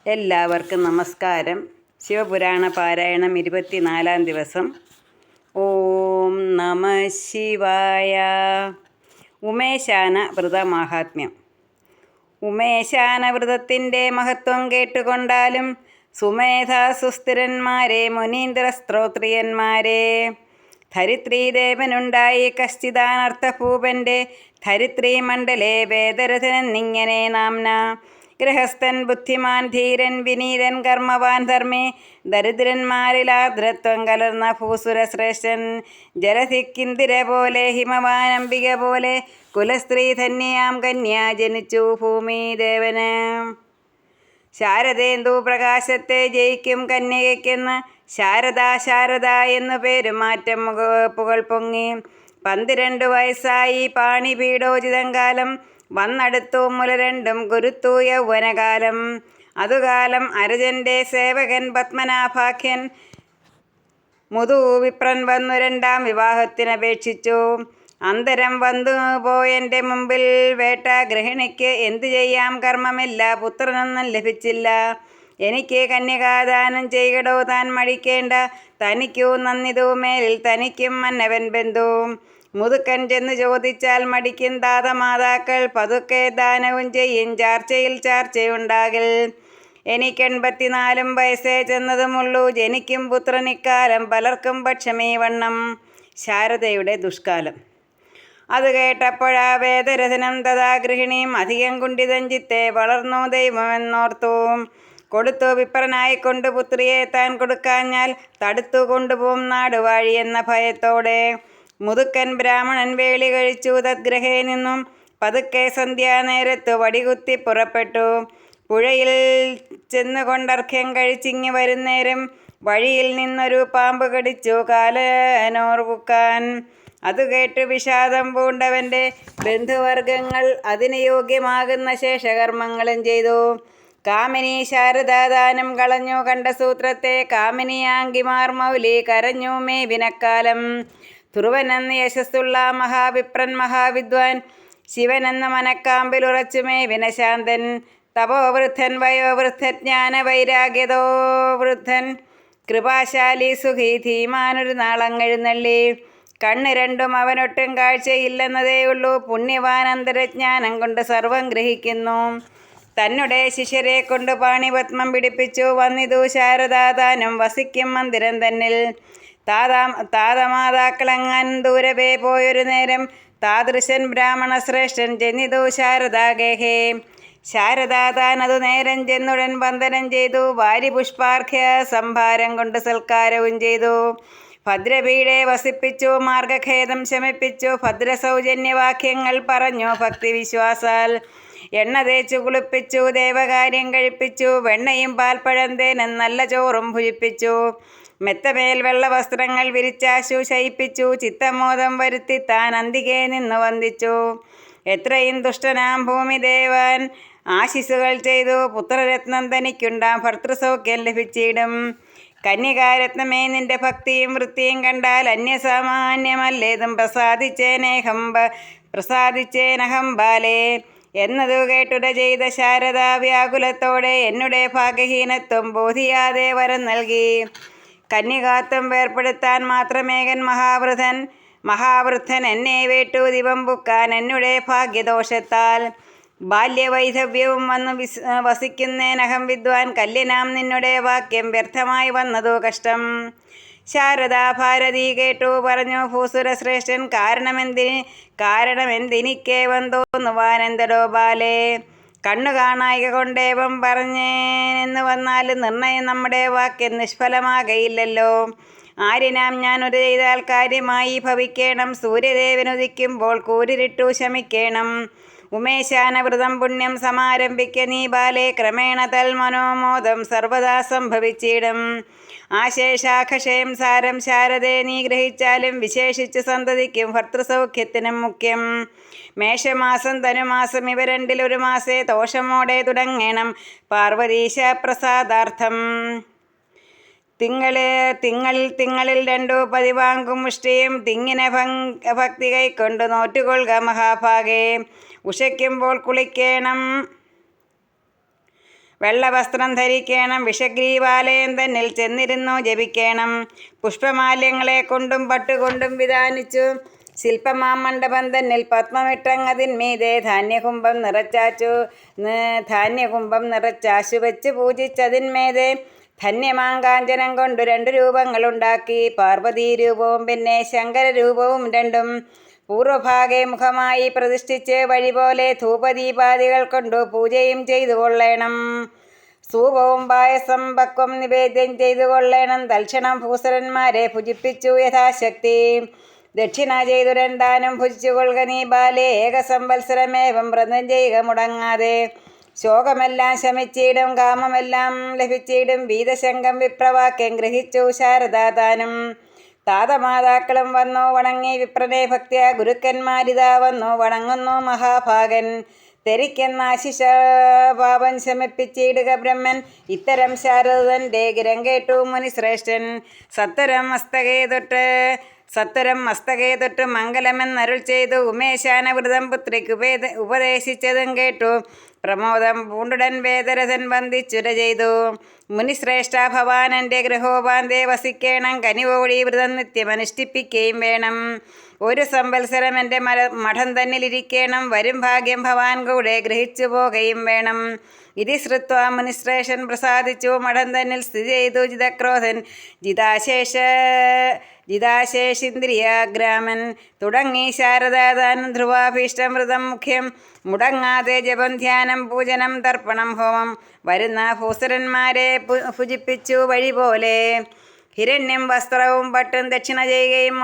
എല്ലാവർക്കും നമസ്കാരം. ശിവപുരാണ പാരായണം 24-ാം ദിവസം. ഓം നമ ശിവായ. ഉമേശാന വ്രതമാഹാത്മ്യം. ഉമേശാന വ്രതത്തിൻ്റെ മഹത്വം കേട്ടുകൊണ്ടാലും സുമേധാസുസ്ഥിരന്മാരെ, മുനീന്ദ്ര സ്ത്രോത്രിയന്മാരെ, ധരിത്രീദേവനുണ്ടായി കശ്ചിദാനർത്ഥഭൂപൻ്റെ ധരിത്രീ മണ്ഡലേ വേദരഥനെന്നിങ്ങനെ നാംന. ഗൃഹസ്ഥൻ ബുദ്ധിമാൻ ധീരൻ വിനീതൻ കർമ്മവാൻ ധർമ്മേ, ദരിദ്രന്മാരിൽ ആർദ്രത്വം കലർന്ന ഭൂസുരശ്രേഷ്ഠൻ, ജലധിക്കിന്ദിര പോലെ ഹിമവാൻ അംബിക പോലെ കുലസ്ത്രീ ധന്യയാം കന്യ ജനിച്ചു ഭൂമിദേവന്. ശാരദേന്ദു പ്രകാശത്തെ ജയിക്കും കന്യകയ്ക്കെന്ന് ശാരദ ശാരദ എന്നു പേരുമാറ്റം പുകൾ പൊങ്ങി. 12 വയസ്സായി പാണിപീഡോചിതം കാലം വന്നടുത്തു മുല രണ്ടും ഗുരുത്തു യൗവനകാലം. അതുകാലം അരജൻ്റെ സേവകൻ പത്മനാഭാഖ്യൻ മുതു വിപ്രൻ വന്നു 2-ാം വിവാഹത്തിനപേക്ഷിച്ചു. അന്തരം വന്നു പോയെൻ്റെ മുമ്പിൽ വേട്ട ഗൃഹിണിക്ക് എന്തു ചെയ്യാം കർമ്മമില്ല, പുത്രനൊന്നും ലഭിച്ചില്ല. എനിക്ക് കന്യകാദാനം ചെയ്യടോ താൻ മടിക്കേണ്ട, തനിക്കു നന്ദിതു മേലിൽ തനിക്കും മന്നവൻ ബന്ധു. മുതുക്കൻ ചെന്ന് ചോദിച്ചാൽ മടിക്കും താതമാതാക്കൾ, പതുക്കെ ദാനവും ചെയ്യും ചാർച്ചയിൽ ചാർച്ചയുണ്ടാകിൽ. എനിക്ക് 84 വയസ്സേ ചെന്നതുമുള്ളൂ, ജനിക്കും പുത്രനിക്കാലം പലർക്കും പക്ഷമീ വണ്ണം. ശാരദയുടെ ദുഷ്കാലം. അത് കേട്ടപ്പോഴാ വേദരഥനം തഥാ ഗൃഹിണിയും അധികം കുണ്ഠിതം ചിത്തെ വളർന്നു ദൈവമെന്നോർത്തു. കൊടുത്തു വിപ്രനായിക്കൊണ്ട് പുത്രിയെ താൻ കൊടുക്കാഞ്ഞാൽ തടുത്തു കൊണ്ടുപോകും നാടുവാഴി എന്ന ഭയത്തോടെ. മുതുക്കൻ ബ്രാഹ്മണൻ വേളി കഴിച്ചു തദ്ഗ്രഹേ നിന്നും പതുക്കെ സന്ധ്യാനേരത്തു വടികുത്തി പുറപ്പെട്ടു. പുഴയിൽ ചെന്നുകൊണ്ടർഘ്യം കഴിച്ചിങ്ങി വരുന്നേരം വഴിയിൽ നിന്നൊരു പാമ്പ് കടിച്ചു കാലനോർവുക്കാൻ. അതു കേട്ടു വിഷാദം പൂണ്ടവൻ്റെ ബന്ധുവർഗങ്ങൾ അതിന് യോഗ്യമാകുന്ന ശേഷകർമ്മങ്ങളും ചെയ്തു. കാമിനി ശാരദാദാനം കളഞ്ഞു കണ്ട സൂത്രത്തെ കാമിനിയാങ്കിമാർ മൗലി കരഞ്ഞു മേവിനക്കാലം. ധ്രുവനെന്ന് യശസ്സുള്ള മഹാവിപ്രൻ മഹാവിദ്വാൻ, ശിവനെന്ന മനക്കാമ്പിലുറച്ചു മേവിന ശാന്തൻ, തപോവൃദ്ധൻ വയോവൃദ്ധജ്ഞാന വൈരാഗ്യതോ വൃദ്ധൻ, കൃപാശാലി സുഖി ധീമാനൊരു നാളങ്ങെഴുന്നള്ളി. കണ്ണ് രണ്ടും അവനൊട്ടും കാഴ്ചയില്ലെന്നതേയുള്ളൂ, പുണ്യവാൻ അന്തരജ്ഞാനം കൊണ്ട് സർവം ഗ്രഹിക്കുന്നു. തന്നെ ശിഷ്യരെ കൊണ്ട് പാണിപത്മം പിടിപ്പിച്ചു വന്നിതു ശാരദാദാനം വസിക്കും മന്ദിരം തന്നിൽ. താതമാതാക്കളങ്ങൻ ദൂരവേ പോയൊരു നേരം താദൃശൻ ബ്രാഹ്മണ ശ്രേഷ്ഠൻ ചെന്നിതു ശാരദാഗേഹേ. ശാരദാദാനതു നേരം ചെന്നുടൻ വന്ദനം ചെയ്തു, വാരിപുഷ്പാർഘ്യ സംഭാരം കൊണ്ട് സൽക്കാരവും ചെയ്തു. ഭദ്രപീഠെ വസിപ്പിച്ചു, മാർഗഖേദം ശമിപ്പിച്ചു, ഭദ്രസൗജന്യവാക്യങ്ങൾ പറഞ്ഞു ഭക്തിവിശ്വാസാൽ. എണ്ണ തേച്ചു കുളിപ്പിച്ചു, ദേവകാര്യം കഴിപ്പിച്ചു, വെണ്ണയും പാൽപ്പഴം തേനും നല്ല ചോറും ഭുജിപ്പിച്ചു. മെത്തമേൽ വെള്ള വസ്ത്രങ്ങൾ വിരിച്ചാശു ശയിപ്പിച്ചു, ചിത്തമോദം വരുത്തി താൻ അന്തികെ നിന്ന് വന്ദിച്ചു. എത്രയും ദുഷ്ടനാം ഭൂമിദേവൻ ആശിസുകൾ ചെയ്തു, പുത്രരത്നം തനിക്കുണ്ടാം ഭർത്തൃസൗഖ്യം ലഭിച്ചിടും. കന്യകാരത്നമേ നിന്റെ ഭക്തിയും വൃത്തിയും കണ്ടാൽ അന്യസാമാന്യമല്ലേതും പ്രസാദിച്ചേനഹം ബാലേ എന്നതു കേട്ടുട ചെയ്ത ശാരദ വ്യാകുലത്തോടെ എന്നുടെ ഭാഗ്യഹീനത്വം ബോധിയാതെ വരം നൽകി. കന്യകാത്വം വേർപ്പെടുത്താൻ മാത്രമേകൻ മഹാവൃദ്ധൻ എന്നെ വേട്ടു ദിവം പുക്കാൻ എന്നുടെ ഭാഗ്യദോഷത്താൽ. ബാല്യവൈധവ്യവും വന്നു വസിക്കുന്നേനഹം വിദ്വാൻ, കല്യനാം നിന്നുടെ വാക്യം വ്യർത്ഥമായി വന്നതു കഷ്ടം. ശാരദാ ഭാരതി കേട്ടു പറഞ്ഞു ഭൂസുരശ്രേഷ്ഠൻ, കാരണമെന്തിനിക്കേവം തോന്നുവാനെന്തടോ ബാലേ. കണ്ണു കാണായിക കൊണ്ടേവം പറഞ്ഞേനെന്ന് വന്നാലും നിർണയം നമ്മുടെ വാക്യം നിഷ്ഫലമാകയില്ലല്ലോ. ആര്യനാം ഞാനൊരു ചെയ്താൽ കാര്യമായി ഭവിക്കണം, സൂര്യദേവനുദിക്കുമ്പോൾ കൂരിരുട്ടു ശമിക്കണം. ഉമേശാന വ്രതം പുണ്യം സമാരംഭിക്ക നീ ബാലേ, ക്രമേണ തൽ മനോമോദം സർവദാ സംഭവിച്ചിടും. ആശേഷാഖഷയം സാരം ശാരദേ നീ ഗ്രഹിച്ചാലും വിശേഷിച്ച് സന്തതിക്കും ഭർത്തൃസൗഖ്യത്തിനും മുഖ്യം. മേഷമാസം ധനുമാസം ഇവ രണ്ടിലൊരു മാസേ ദോഷമോടെ തുടങ്ങണം പാർവതീശ പ്രസാദാർത്ഥം. തിങ്ങളിൽ 2 പതിവാങ്കും മുഷ്ടിയും തിങ്ങിന ഭക്തി കൈക്കൊണ്ടു നോറ്റുകൊള്ളുക മഹാഭാഗേ. ഉഷയ്ക്കുമ്പോൾ കുളിക്കണം വെള്ളവസ്ത്രം ധരിക്കണം. വിഷഗ്രീവാലയം തന്നിൽ ചെന്നിരുന്നു ജപിക്കണം. പുഷ്പമാല്യങ്ങളെ കൊണ്ടും പട്ടുകൊണ്ടും വിധാനിച്ചു ശില്പമാം മണ്ഡപം തന്നിൽ പത്മമിട്ടങ്ങതിന്മീതെ ധാന്യകുംഭം നിറച്ചാശു വെച്ച് പൂജിച്ചതിന്മേതെ ധന്യമാങ്കാഞ്ചനം കൊണ്ടു 2 രൂപങ്ങളുണ്ടാക്കി. പാർവതീ രൂപവും പിന്നെ ശങ്കര രൂപവും രണ്ടും പൂർവഭാഗെ മുഖമായി പ്രതിഷ്ഠിച്ച് വഴിപോലെ ധൂപദീപാദികൾ കൊണ്ടു പൂജയും ചെയ്തു കൊള്ളേണം. സൂപവും പായസം പക്വം നിവേദ്യം ചെയ്തു കൊള്ളേണം. തൽക്ഷണം ഭൂസുരന്മാരെ ഭുജിപ്പിച്ചു യഥാശക്തി. ദക്ഷിണ ചെയ്തുരൻ ദാനം ഭുജിച്ചു കൊള്ളുക നീ ബാലേ. ഏകസംവത്സരമേവം വ്രതം ചെയ്യുക മുടങ്ങാതെ. ശോകമെല്ലാം ശമിച്ചിടും കാമമെല്ലാം ലഭിച്ചിടും. വീതശങ്കം വിപ്രവാക്യം ഗ്രഹിച്ചു ശാരദാതാനും. താതമാതാക്കളും വന്നു വണങ്ങി വിപ്രനെ ഭക്തിയ. ഗുരുക്കന്മാരിതാ വന്നു വണങ്ങുന്നു മഹാഭാഗൻ. തെരിക്കെന്നാശിഷ പാപം ശമിപ്പിച്ചിടുക ബ്രഹ്മൻ. ഇത്തരം ശാരദന്റെ ഗിരം കേട്ടു മുനിശ്രേഷ്ഠൻ. സത്വരം മസ്തകേ തൊട്ട് മംഗലമെന്നരുൾ ചെയ്തു. ഉമേശാനവൃതം പുത്രിക്ക് ഉപദേശിച്ചതും കേട്ടു. പ്രമോദം പൂണ്ടുടൻ വേദരഥൻ വന്ദിച്ചുര ചെയ്തു. മുനിശ്രേഷ്ഠ ഭവാനൻ്റെ ഗൃഹോപാന്തേ വസിക്കേണം. കനിവോടി വ്രതം നിത്യമനുഷ്ഠിപ്പിക്കുകയും വേണം. 1 സംവത്സരം എൻ്റെ മഠം തന്നിലിരിക്കണം. വരും ഭാഗ്യം ഭവാൻ കൂടെ ഗ്രഹിച്ചു പോകുകയും വേണം. ഇതി ശ്രുത്വാ മുനിശ്രേഷ്ഠൻ പ്രസാദിച്ചു. മഠം തന്നിൽ സ്ഥിതി ചെയ്തു ജിതക്രോധൻ. ജിതാശേഷിന്ദ്രിയാഗ്രാമൻ തുടങ്ങി ശാരദാദാനം ധ്രുവാഭീഷ്ടം വ്രതം മുഖ്യം. മുടങ്ങാതെ ജപം ധ്യാനം പൂജനം തർപ്പണം ഹോമം. വരുന്ന ഭൂസുരന്മാരെ ഭുജിപ്പിച്ചു വഴി പോലെ. ഹിരണ്യം വസ്ത്രവും പട്ടും ദക്ഷിണ ചെയ്യുകയും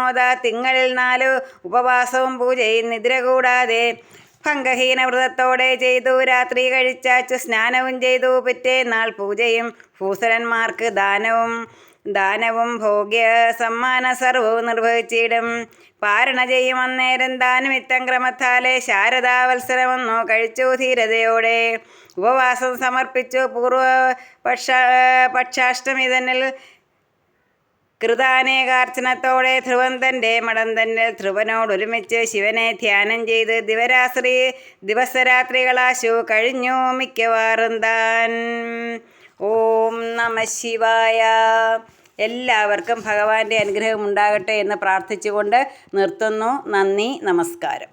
തിങ്കളിൽ 4 ഉപവാസവും പൂജയും നിദ്ര കൂടാതെ ഭംഗഹീന വ്രതത്തോടെ ചെയ്തു. രാത്രി കഴിച്ചാച്ചു സ്നാനവും ചെയ്തു. പിറ്റേന്നാൾ പൂജയും ഭൂസുരന്മാർക്ക് ദാനവും ഭോഗ്യ സമ്മാന സർവവും നിർവഹിച്ചിടും. പാരണ ചെയ്യും അന്നേരം ദാനമിത്തം ക്രമത്താലെ ശാരദാവത്സരമൊന്നു കഴിച്ചു ധീരതയോടെ. ഉപവാസം സമർപ്പിച്ചു പക്ഷാഷ്ടമി തന്നിൽ കൃതാനേകാർച്ചനത്തോടെ ധ്രുവൻ തൻ്റെ മഠം തന്നിൽ ധ്രുവനോടൊരുമിച്ച് ശിവനെ ധ്യാനം ചെയ്ത് ദിവസരാത്രികളാശു കഴിഞ്ഞു മിക്കവാറും താൻ. ഓം നമഃ ശിവായ. എല്ലാവർക്കും ഭഗവാന്റെ അനുഗ്രഹം ഉണ്ടാകട്ടെ എന്ന് പ്രാർത്ഥിച്ചുകൊണ്ട് നിർത്തുന്നു. നന്ദി, നമസ്കാരം.